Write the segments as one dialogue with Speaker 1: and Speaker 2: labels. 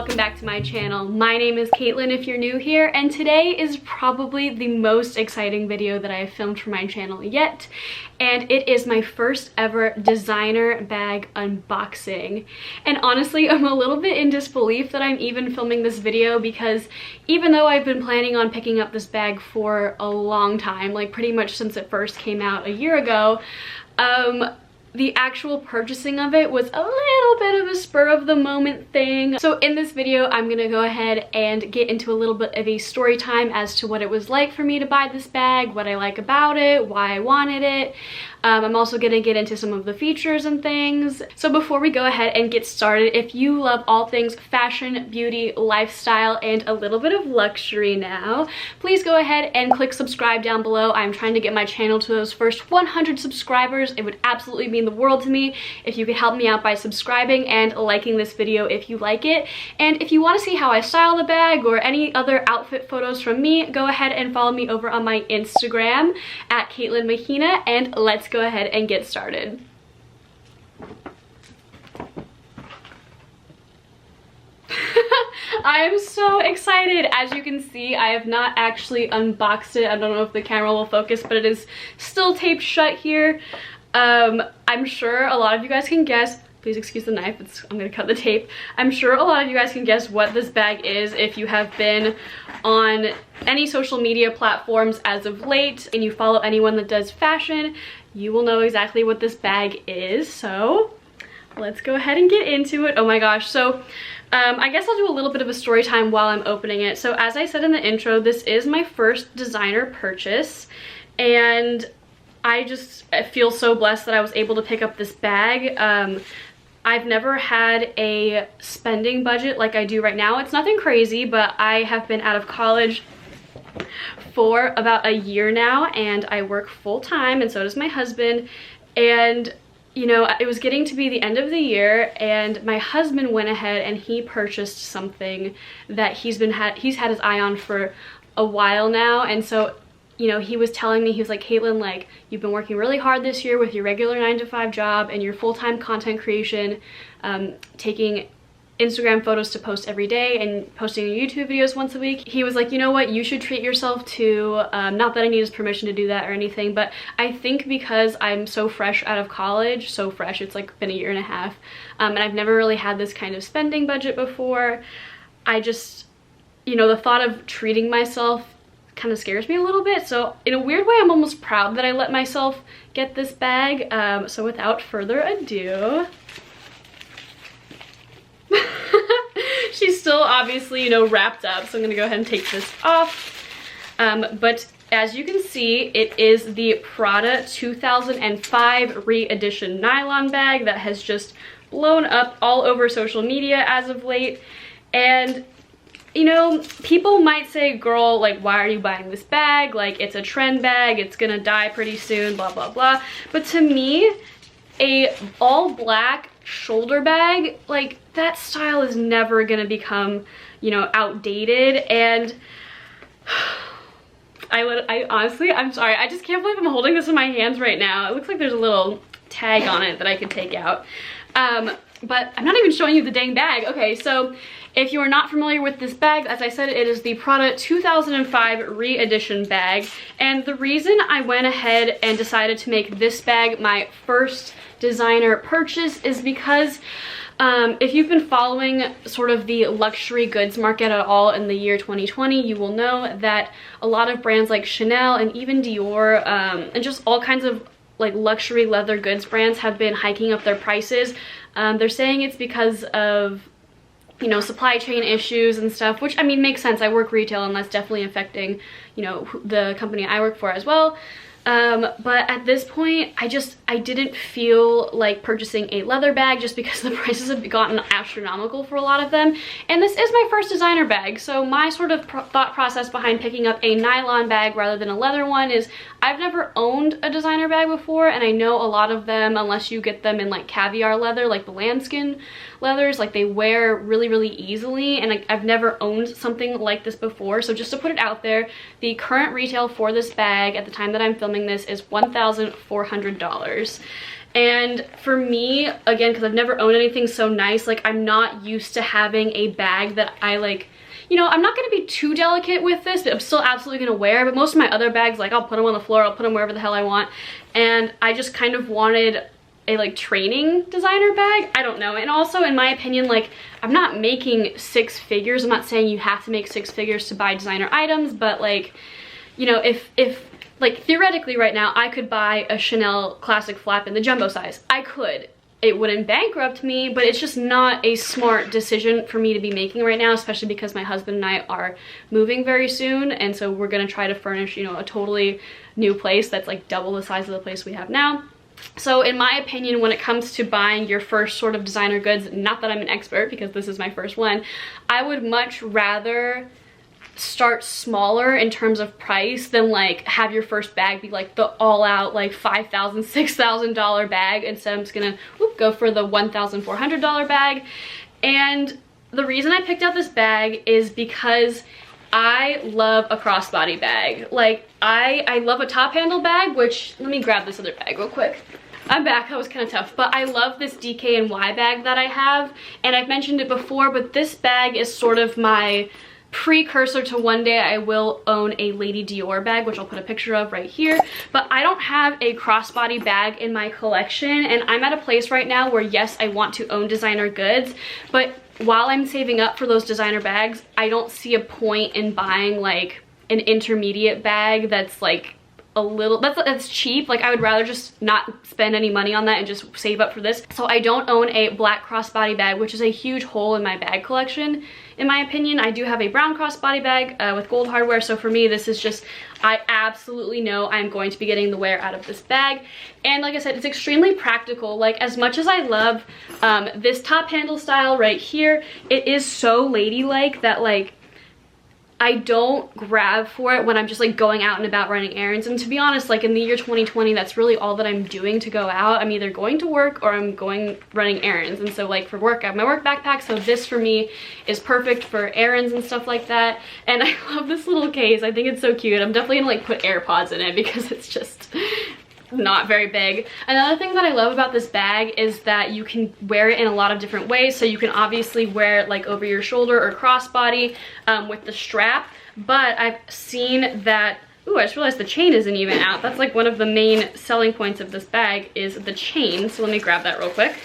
Speaker 1: welcome back to my channel. My name is Caitlin if you're new here, and today is probably the most exciting video that I have filmed for my channel yet, and it is my first ever designer bag unboxing. And honestly, I'm a little bit in disbelief that I'm even filming this video, because even though I've been planning on picking up this bag for a long time, like pretty much since it first came out a year ago, the actual purchasing of it was a little bit of a spur of the moment thing. So in this video, I'm gonna go ahead and get into a little bit of a story time as to what it was like for me to buy this bag, what I like about it, why I wanted it. I'm also gonna get into some of the features and things. So before we go ahead and get started, if you love all things fashion, beauty, lifestyle, and a little bit of luxury now, please go ahead and click subscribe down below. I'm trying to get my channel to those first 100 subscribers. It would absolutely mean the world to me if you could help me out by subscribing and liking this video if you like it. And if you want to see how I style the bag or any other outfit photos from me, go ahead and follow me over on my Instagram at Caitlin Mahina, and let's go ahead and get started. I am so excited. As you can see, I have not actually unboxed it. I don't know if the camera will focus, but it is still taped shut here. I'm sure a lot of you guys can guess. Please excuse the knife, I'm gonna cut the tape. I'm sure a lot of you guys can guess what this bag is if you have been on any social media platforms as of late and you follow anyone that does fashion. You will know exactly what this bag is. So let's go ahead and get into it. Oh my gosh. So I guess I'll do a little bit of a story time while I'm opening it. So as I said in the intro, this is my first designer purchase, and I feel so blessed that I was able to pick up this bag. I've never had a spending budget like I do right now. It's nothing crazy, but I have been out of college for about a year now, and I work full time, and so does my husband. And you know, it was getting to be the end of the year, and my husband went ahead and he purchased something that he's had his eye on for a while now. And so, you know, he was telling me, he was like, Caitlin, like, you've been working really hard this year with your regular 9-to-5 job and your full-time content creation, taking Instagram photos to post every day and posting YouTube videos once a week. He was like, you know what, you should treat yourself too. Not that I need his permission to do that or anything, but I think because I'm so fresh out of college, so fresh, it's like been a year and a half, and I've never really had this kind of spending budget before, I just, you know, the thought of treating myself kind of scares me a little bit. So in a weird way, I'm almost proud that I let myself get this bag. So without further ado, she's still obviously, you know, wrapped up, so I'm gonna go ahead and take this off. But as you can see, it is the Prada 2005 re-edition nylon bag that has just blown up all over social media as of late. And you know, people might say, girl, like, why are you buying this bag? Like, it's a trend bag, it's gonna die pretty soon, blah, blah, blah. But to me, a all black shoulder bag, like, that style is never gonna become, you know, outdated. And I honestly, I'm sorry, I just can't believe I'm holding this in my hands right now. It looks like there's a little tag on it that I could take out. But I'm not even showing you the dang bag. Okay, so if you are not familiar with this bag, as I said, it is the Prada 2005 re-edition bag. And the reason I went ahead and decided to make this bag my first designer purchase is because if you've been following sort of the luxury goods market at all in the year 2020, you will know that a lot of brands like Chanel and even Dior, and just all kinds of like luxury leather goods brands have been hiking up their prices. They're saying it's because of, you know, supply chain issues and stuff, which I mean makes sense. I work retail and that's definitely affecting, you know, the company I work for as well. But at this point, I didn't feel like purchasing a leather bag just because the prices have gotten astronomical for a lot of them. And this is my first designer bag, so my sort of thought process behind picking up a nylon bag rather than a leather one is I've never owned a designer bag before, and I know a lot of them, unless you get them in like caviar leather, like the lambskin leathers, like they wear really, really easily, and I've never owned something like this before. So just to put it out there, the current retail for this bag at the time that I'm filming this is $1,400. And for me, again, because I've never owned anything so nice, like I'm not used to having a bag that I like, you know, I'm not gonna be too delicate with this, but I'm still absolutely gonna wear. But most of my other bags, like I'll put them on the floor, I'll put them wherever the hell I want. And I just kind of wanted a like training designer bag. I don't know. And also, in my opinion, like I'm not making 6 figures. I'm not saying you have to make 6 figures to buy designer items, but like, you know, if like theoretically right now I could buy a Chanel classic flap in the jumbo size. I could. It wouldn't bankrupt me, but it's just not a smart decision for me to be making right now, especially because my husband and I are moving very soon, and so we're gonna try to furnish, you know, a totally new place that's like double the size of the place we have now. So in my opinion, when it comes to buying your first sort of designer goods, not that I'm an expert because this is my first one, I would much rather start smaller in terms of price than like have your first bag be like the all-out like $5,000, $6,000 bag. Instead, I'm just gonna go for the $1,400 bag. And the reason I picked out this bag is because I love a crossbody bag. Like I love a top handle bag, which, let me grab this other bag real quick. I'm back, that was kind of tough, but I love this DKNY bag that I have, and I've mentioned it before, but this bag is sort of my precursor to one day I will own a Lady Dior bag, which I'll put a picture of right here. But I don't have a crossbody bag in my collection, and I'm at a place right now where yes, I want to own designer goods, but while I'm saving up for those designer bags, I don't see a point in buying like an intermediate bag that's like a little, that's cheap. Like I would rather just not spend any money on that and just save up for this. So I don't own a black crossbody bag, which is a huge hole in my bag collection, in my opinion. I do have a brown crossbody bag with gold hardware, so for me this is just, I absolutely know I'm going to be getting the wear out of this bag. And like I said, it's extremely practical. Like as much as I love this top handle style right here, it is so ladylike that like I don't grab for it when I'm just like going out and about running errands. And to be honest, like in the year 2020, that's really all that I'm doing to go out. I'm either going to work or I'm going running errands. And so like for work, I have my work backpack, so this for me is perfect for errands and stuff like that. And I love this little case. I think it's so cute. I'm definitely gonna like put AirPods in it because it's just not very big. Another thing that I love about this bag is that you can wear it in a lot of different ways. So you can obviously wear it like over your shoulder or crossbody with the strap, but I've seen that, ooh, I just realized the chain isn't even out. That's like one of the main selling points of this bag is the chain. So let me grab that real quick.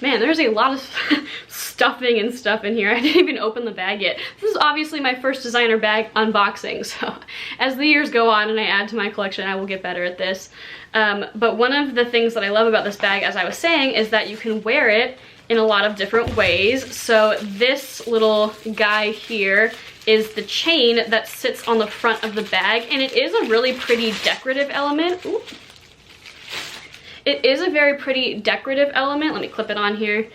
Speaker 1: Man, there's a lot of stuffing and stuff in here. I didn't even open the bag yet. This is obviously my first designer bag unboxing, so as the years go on and I add to my collection, I will get better at this. But one of the things that I love about this bag, as I was saying, is that you can wear it in a lot of different ways. So this little guy here is the chain that sits on the front of the bag, and it is a really pretty decorative element. Ooh. It is a very pretty decorative element. Let me clip it on here.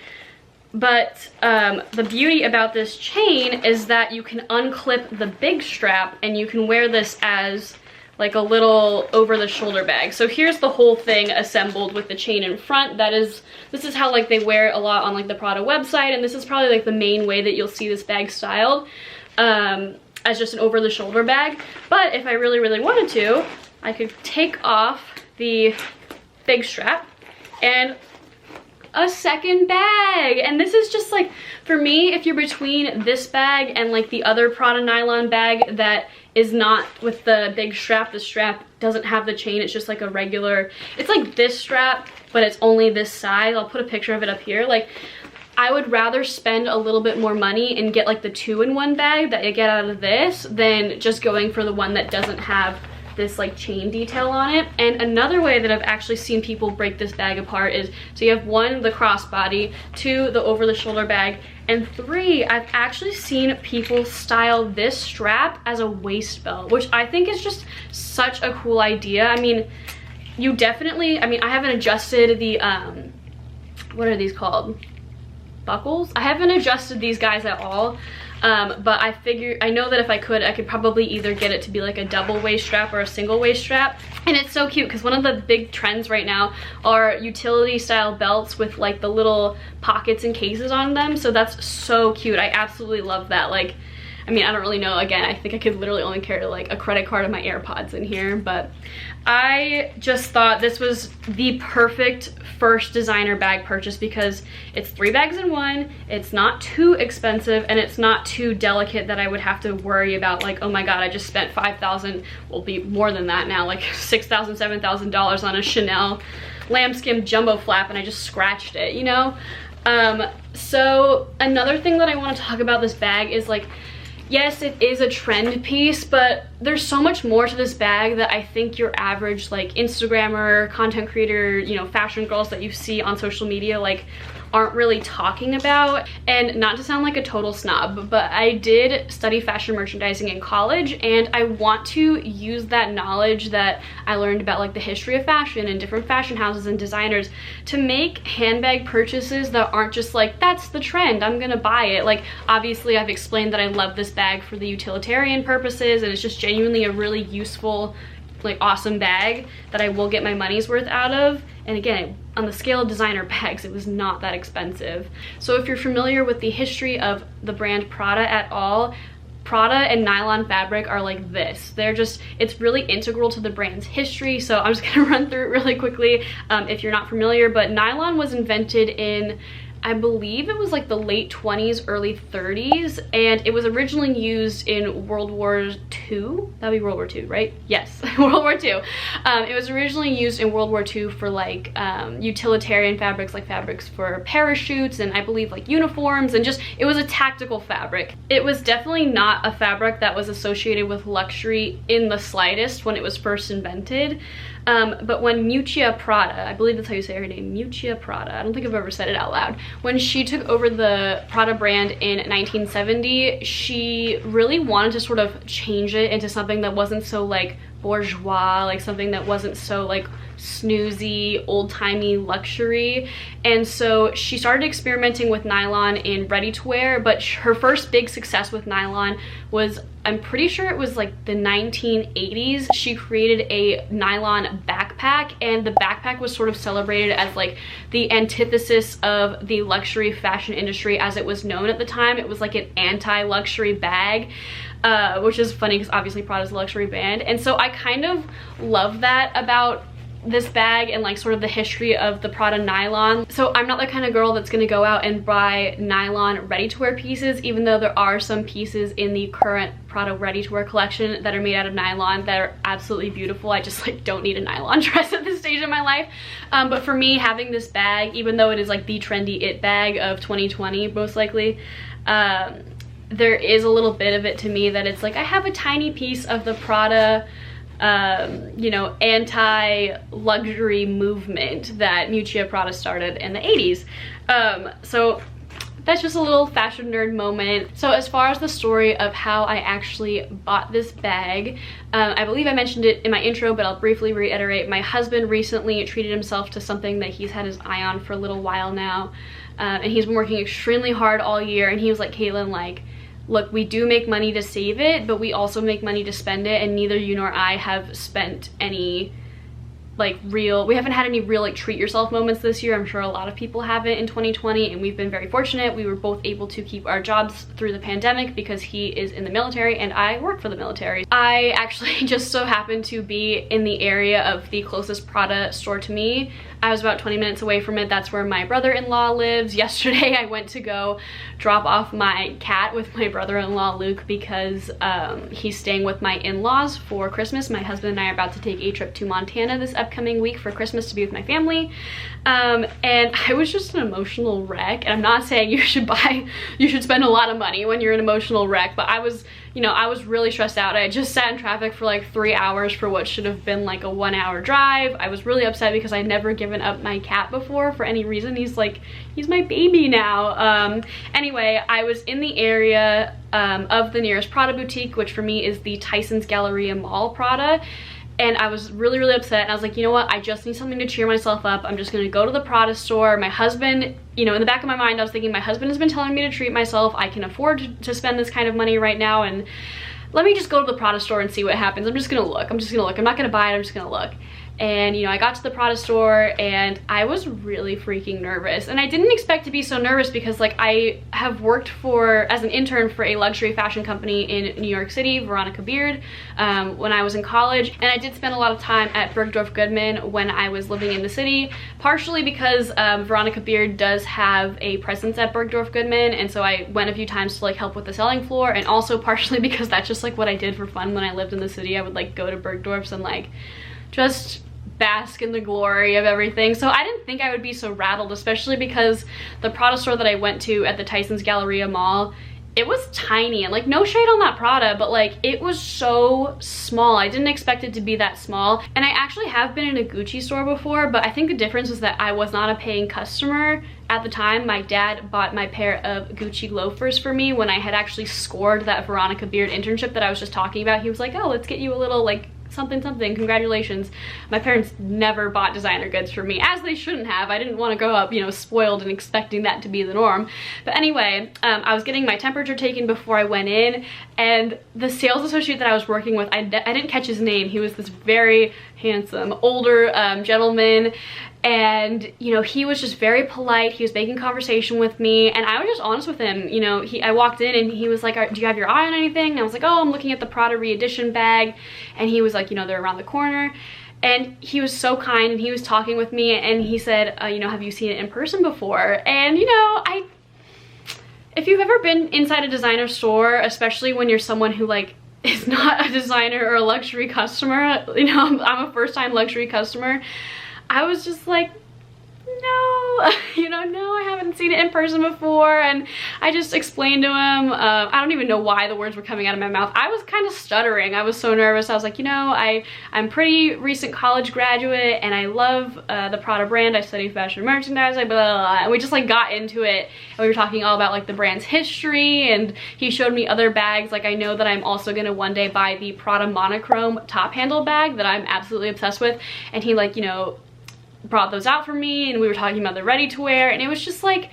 Speaker 1: But the beauty about this chain is that you can unclip the big strap and you can wear this as like a little over the shoulder bag. So here's the whole thing assembled with the chain in front. This is how like they wear it a lot on like the Prada website, and this is probably like the main way that you'll see this bag styled as just an over the shoulder bag. But if I really, really wanted to, I could take off the big strap and a second bag. And this is just like, for me, if you're between this bag and like the other Prada nylon bag that is not with the big strap, the strap doesn't have the chain, it's just like a regular, it's like this strap, but it's only this size. I'll put a picture of it up here. Like, I would rather spend a little bit more money and get like the 2-in-1 bag that I get out of this than just going for the one that doesn't have this like chain detail on it. And another way that I've actually seen people break this bag apart is, so you have 1, the crossbody, 2, the over the shoulder bag, and 3, I've actually seen people style this strap as a waist belt, which I think is just such a cool idea. I mean, you definitely, I mean, I haven't adjusted the what are these called, buckles? I haven't adjusted these guys at all. But I know that if I could probably either get it to be like a double waist strap or a single waist strap. And it's so cute because one of the big trends right now are utility style belts with like the little pockets and cases on them. So that's so cute. I absolutely love that. Like, I mean, I don't really know. Again, I think I could literally only carry like a credit card and my AirPods in here, but I just thought this was the perfect first designer bag purchase because it's 3 bags in one, it's not too expensive, and it's not too delicate that I would have to worry about like, oh my god, I just spent $5,000, will be more than that now, like $6,000, $7,000 on a Chanel lambskin jumbo flap and I just scratched it, you know? So another thing that I want to talk about this bag is like, yes, it is a trend piece, but there's so much more to this bag that I think your average like Instagrammer, content creator, you know, fashion girls that you see on social media like aren't really talking about. And not to sound like a total snob, but I did study fashion merchandising in college, and I want to use that knowledge that I learned about like the history of fashion and different fashion houses and designers to make handbag purchases that aren't just like, that's the trend, I'm gonna buy it. Like, obviously I've explained that I love this bag for the utilitarian purposes, and it's just genuinely a really useful, like awesome bag that I will get my money's worth out of. And again, on the scale of designer bags, it was not that expensive. So if you're familiar with the history of the brand Prada at all, Prada and nylon fabric are like this. They're just, it's really integral to the brand's history. So I'm just gonna run through it really quickly if you're not familiar, but nylon was invented in, I believe it was like the late 20s, early 30s, and it was originally used in World War II. That'd be World War II, right? Yes, World War II. It was originally used in World War II for like utilitarian fabrics, like fabrics for parachutes and I believe like uniforms, and just, it was a tactical fabric. It was definitely not a fabric that was associated with luxury in the slightest when it was first invented. But when Miuccia Prada, I believe that's how you say her name, Miuccia Prada, I don't think I've ever said it out loud. When she took over the Prada brand in 1970, she really wanted to sort of change it into something that wasn't so like bourgeois, like something that wasn't so like snoozy, old-timey luxury. And so she started experimenting with nylon in ready-to-wear, but her first big success with nylon was, I'm pretty sure it was like the 1980s. She created a nylon backpack, and the backpack was sort of celebrated as like the antithesis of the luxury fashion industry as it was known at the time. It was like an anti-luxury bag. Which is funny because obviously Prada's a luxury brand, and so I kind of love that about this bag and like sort of the history of the Prada nylon. So I'm not the kind of girl that's gonna go out and buy nylon ready-to-wear pieces, even though there are some pieces in the current Prada ready-to-wear collection that are made out of nylon that are absolutely beautiful. I just like don't need a nylon dress at this stage in my life. But for me, having this bag, even though it is like the trendy it bag of 2020 most likely, there is a little bit of it to me that it's like I have a tiny piece of the Prada you know, anti-luxury movement that Miuccia Prada started in the 80s. So that's just a little fashion nerd moment. So as far as the story of how I actually bought this bag, I believe I mentioned it in my intro, but I'll briefly reiterate. My husband recently treated himself to something that he's had his eye on for a little while now, and he's been working extremely hard all year, and he was like, Caitlin, like, look, we do make money to save it, but we also make money to spend it, and neither you nor I have spent any like we haven't had any real like treat yourself moments this year. I'm sure a lot of people haven't in 2020, and we've been very fortunate. We were both able to keep our jobs through the pandemic because he is in the military and I work for the military. I actually just so happened to be in the area of the closest Prada store to me. I was about 20 minutes away from it. That's where my brother-in-law lives. Yesterday I went to go drop off my cat with my brother-in-law Luke because he's staying with my in-laws for Christmas. My husband and I are about to take a trip to Montana this upcoming week for Christmas to be with my family. And I was just an emotional wreck. And I'm not saying you should spend a lot of money when you're an emotional wreck, but I was, you know, I was really stressed out. I had just sat in traffic for like 3 hours for what should have been like a 1-hour drive. I was really upset because I'd never given up my cat before for any reason. He's my baby now. Anyway, I was in the area of the nearest Prada boutique, which for me is the Tyson's Galleria Mall Prada. And I was really, really upset. And I was like, you know what? I just need something to cheer myself up. I'm just gonna go to the Prada store. My husband, you know, in the back of my mind, I was thinking my husband has been telling me to treat myself. I can afford to spend this kind of money right now. And let me just go to the Prada store and see what happens. I'm just gonna look. I'm not gonna buy it. I'm just gonna look. And you know, I got to the Prada store and I was really freaking nervous, and I didn't expect to be so nervous because like I have worked as an intern for a luxury fashion company in New York City, Veronica Beard, when I was in college, and I did spend a lot of time at Bergdorf Goodman when I was living in the city, partially because Veronica Beard does have a presence at Bergdorf Goodman, and so I went a few times to like help with the selling floor, and also partially because that's just like what I did for fun when I lived in the city. I would like go to Bergdorf's and like just bask in the glory of everything. So I didn't think I would be so rattled, especially because the Prada store that I went to at the Tysons Galleria Mall, it was tiny, and like no shade on that Prada, but like it was so small. I didn't expect it to be that small. And I actually have been in a Gucci store before, but I think the difference was that I was not a paying customer. At the time, my dad bought my pair of Gucci loafers for me when I had actually scored that Veronica Beard internship that I was just talking about. He was like, oh, let's get you a little like something, congratulations. My parents never bought designer goods for me, as they shouldn't have. I didn't want to grow up, you know, spoiled and expecting that to be the norm. But anyway, I was getting my temperature taken before I went in, and the sales associate that I was working with, I didn't catch his name. He was this very handsome, older gentleman, and you know, he was just very polite. He was making conversation with me, and I was just honest with him. You know, I walked in and he was like, do you have your eye on anything? And I was like, oh, I'm looking at the Prada re-edition bag. And he was like, you know, they're around the corner. And he was so kind, and he was talking with me, and he said, you know, have you seen it in person before? And you know, if you've ever been inside a designer store, especially when you're someone who like is not a designer or a luxury customer, you know, I'm a first-time luxury customer, I was just like, no, you know, no, I haven't seen it in person before. And I just explained to him, I don't even know why the words were coming out of my mouth. I was kind of stuttering. I was so nervous. I was like, you know, I'm pretty recent college graduate, and I love the Prada brand. I studied fashion merchandising, blah, blah, blah. And we just like got into it, and we were talking all about like the brand's history, and he showed me other bags. Like I know that I'm also gonna one day buy the Prada monochrome top handle bag that I'm absolutely obsessed with. And he like, you know, brought those out for me, and we were talking about the ready-to-wear, and it was just like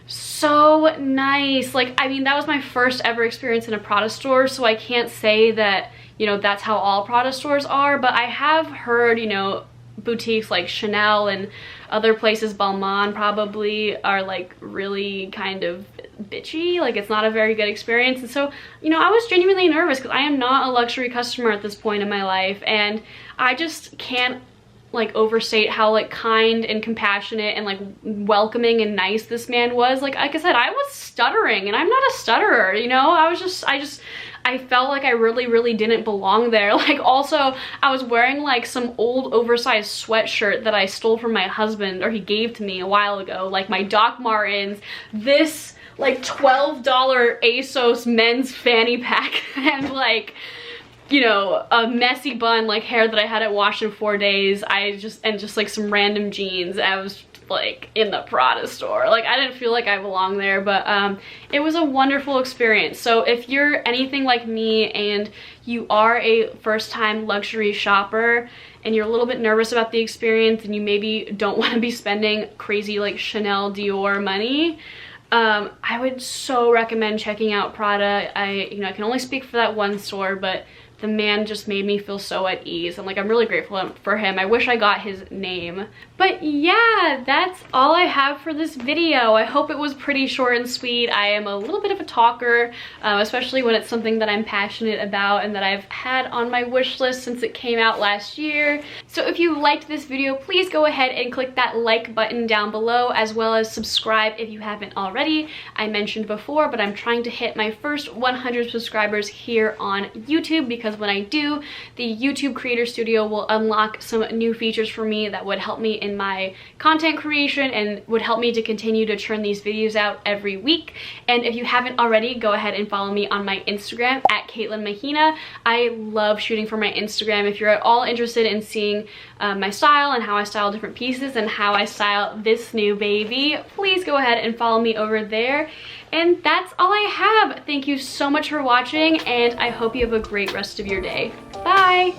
Speaker 1: so nice. Like, I mean, that was my first ever experience in a Prada store, so I can't say that, you know, that's how all Prada stores are, but I have heard, you know, boutiques like Chanel and other places, Balmain probably, are like really kind of bitchy. Like it's not a very good experience. And so, you know, I was genuinely nervous because I am not a luxury customer at this point in my life, and I just can't like overstate how like kind and compassionate and like welcoming and nice this man was. Like I said, I was stuttering, and I'm not a stutterer, you know. I felt like I really didn't belong there. Like also, I was wearing like some old oversized sweatshirt that I stole from my husband, or he gave to me a while ago, like my Doc Martens, this like $12 ASOS men's fanny pack, and like, you know, a messy bun like hair that I hadn't washed in 4 days. And just like some random jeans. I was like in the Prada store. Like I didn't feel like I belonged there, but it was a wonderful experience. So if you're anything like me and you are a first-time luxury shopper and you're a little bit nervous about the experience, and you maybe don't want to be spending crazy like Chanel, Dior money, I would so recommend checking out Prada. I can only speak for that one store, but the man just made me feel so at ease, and like I'm really grateful for him. I wish I got his name. But yeah, that's all I have for this video. I hope it was pretty short and sweet. I am a little bit of a talker, especially when it's something that I'm passionate about and that I've had on my wish list since it came out last year. So if you liked this video, please go ahead and click that like button down below, as well as subscribe if you haven't already. I mentioned before, but I'm trying to hit my first 100 subscribers here on YouTube, because when I do, the YouTube Creator Studio will unlock some new features for me that would help me in my content creation and would help me to continue to churn these videos out every week. And if you haven't already, go ahead and follow me on my Instagram at Mahina. I love shooting for my Instagram. If you're at all interested in seeing my style and how I style different pieces and how I style this new baby, please go ahead and follow me over there. And that's all I have. Thank you so much for watching, and I hope you have a great rest of your day. Bye!